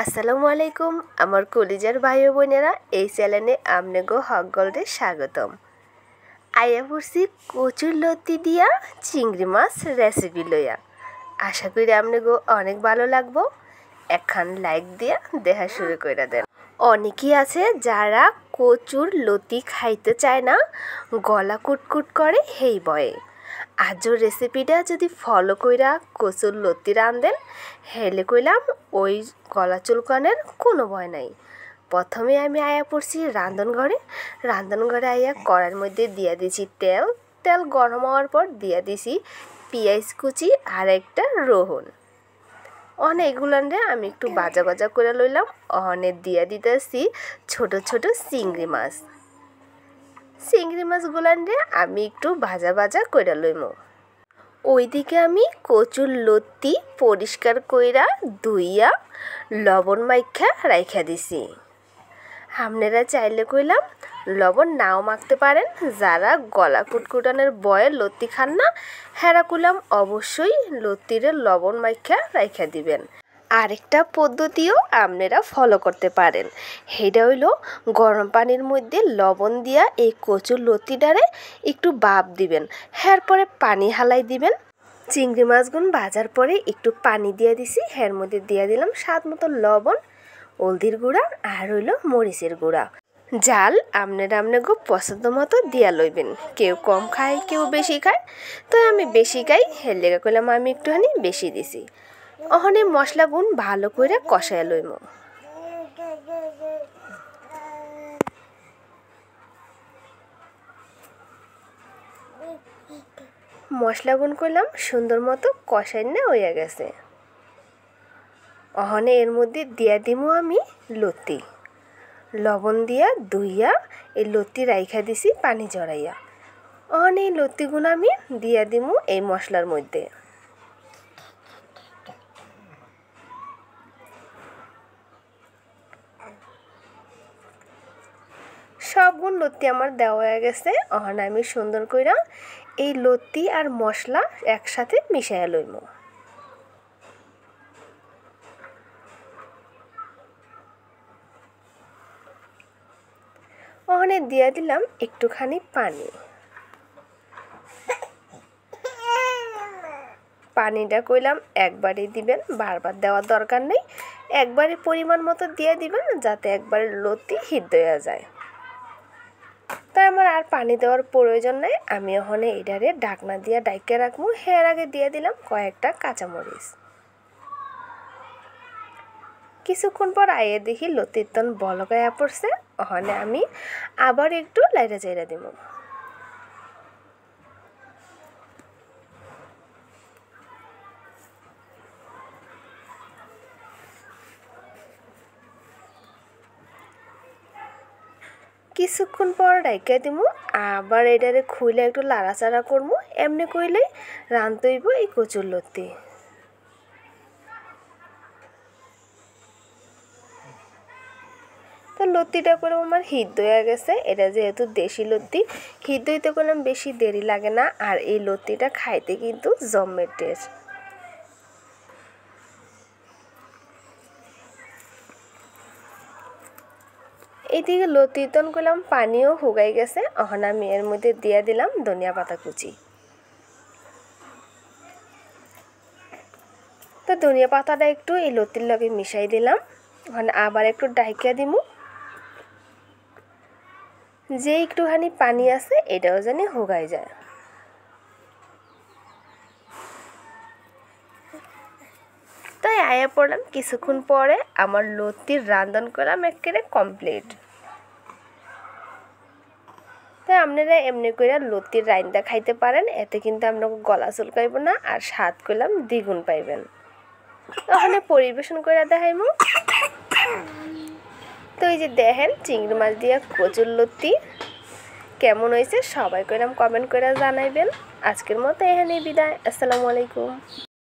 আসসালামু আলাইকুম আমার কলিজার ভাই ও বোনেরা এই চ্যানেলে আমনেগো হকগলরে স্বাগতম। আইয়া পড়ছি কচুর লতি দিয়া চিংড়ি মাছ রেসিপি লইয়া। আশা করি আমনেগো অনেক ভালো লাগবো। একখান লাইক দিয়া দেখা শুরু করে দেন। অনেকেই আছে যারা কচুর লতি খাইতে চায় না, গলা কুটকুট করে হেই বয়ে। আজও রেসিপিটা যদি ফলো কইরা কচুর লতি রাঁধেন হেলে কইলাম ওই গলা চুলকানের কোনো ভয় নাই। প্রথমে আমি আয়া পড়ছি রান্ধনঘরে আয়া কড়ার মধ্যে দিয়া দিছি তেল গরম হওয়ার পর দিয়া দিছি পেঁয়াজ কুচি আর একটা রসুন। এগুলানরে আমি একটু ভাজা করে লইলাম। দিয়া দিতেছি ছোট ছোট চিংড়ি মাছগুলানরে আমি একটু ভাজা করে লইমু। ওইদিকে আমি কচুর লতি পরিষ্কার কইরা ধুইয়া লবণ মাইখা রাইখা দিছি। আপনারা চাইলে কইলাম লবণ নাও মাখতে পারেন। যারা গলা কুটকুটানের বয়ে লতি খান না হেরা কইলাম অবশ্যই লতিরে লবণ মাইখা রাইখা দিবেন। আরেকটা পদ্ধতিও আপনারা ফলো করতে পারেন, সেটা হইল গরম পানির মধ্যে লবণ দিয়া এই কচুর লতিটারে একটু ভাপ দিবেন, এরপরে পানি হালাই দিবেন। চিংড়ি মাছগুন ভাজার পরে একটু পানি দিয়ে দিছি, এর মধ্যে দিয়ে দিলাম স্বাদ মতো লবণ, হলদির গুঁড়া আর হইল মরিচের গুঁড়া। জাল আপনাগো পছন্দ মতো দিয়া লইবেন। কেউ কম খায় কেউ বেশি খায়, তো আমি বেশি খাই হের লেগে কইলাম আমি একটুখানি বেশি দিছি। মশলাগুন ভালো করে কষায় লইমু। মশলাগুন কইলাম সুন্দর মতো কষাই না হইয়া গেছে। এর মধ্যে দিয়া দিমু আমি লতি। লবণ দিয়া ধুইয়া এই লতি রাইখা দিছি পানি জড়াইয়া। এই লতিগুলো আমি দিয়া দিমু এই মশলার মধ্যে। সবগুলো লতি আমার দেওয়া হয়ে গেছে। আমি সুন্দর কইরা এই লতি আর মশলা একসাথে মিশাইয়া লইমু। দিয়া দিলাম একটুখানি পানি। পানিটা কইলাম একবারই দিবেন, বারবার দেওয়ার দরকার নেই। একবারে পরিমাণ মতো দিয়ে দিবেন যাতে একবারে লতি সিদ্ধ হয়ে যায়। তাই আমার আর পানি দেওয়ার প্রয়োজন নাই। আমি এটারে ঢাকনা দিয়ে ডাইকে রাখবো। এর আগে দিয়ে দিলাম কয়েকটা কাঁচামরিচ। কিছুক্ষণ পর আইয়ে দেখি লতির তন বলকায়া পড়ছে। আমি আবার একটু লাইরা চাইরা দিব। কিছুক্ষণ পর ডাইকা দিমু, আবার এটারে খুইলে একটু লাড়াচাড়া করবো। এমনি কইলে রাঁধতে হইব এই কচুর লতি। তো লতিটা করে আমার সিদ্ধ হয়ে গেছে। এটা যেহেতু দেশি লতি, সিদ্ধ হইতে করলাম বেশি দেরি লাগে না। আর এই লতিটা খাইতে কিন্তু জম্মের টেস্ট। এইদিকে লতি তন করলাম পানিও হুগাই গেছে। আমি এর মধ্যে দিয়ে দিলাম ধনিয়া পাতা কুচি। তো ধনিয়া পাতাটা একটু এই লতির লগে মিশাই দিলাম। আবার একটু ডাইকা দিমু, যে একটুখানি পানি আছে এটাও জানি হুগাই যায়। তাই আয়া পড়লাম কিছুক্ষণ পরে আমার লতির রান্ধন করলাম একেবারে কমপ্লিট। তাই আপনারা এমনি করে লতির রাইন্দা খাইতে পারেন, এতে কিন্তু আপনাকে গলা চুলকাইব না আর স্বাদ করলাম দ্বিগুণ পাইবেন। পরিবেশন করে দেখাইমু। তো এই যে দেখেন চিংড়ি মাছ দিয়া কচুর লতি কেমন হয়েছে সবাই কইলাম কমেন্ট করে জানাইবেন। আজকের মতো এখানেই বিদায়। আসসালামু আলাইকুম।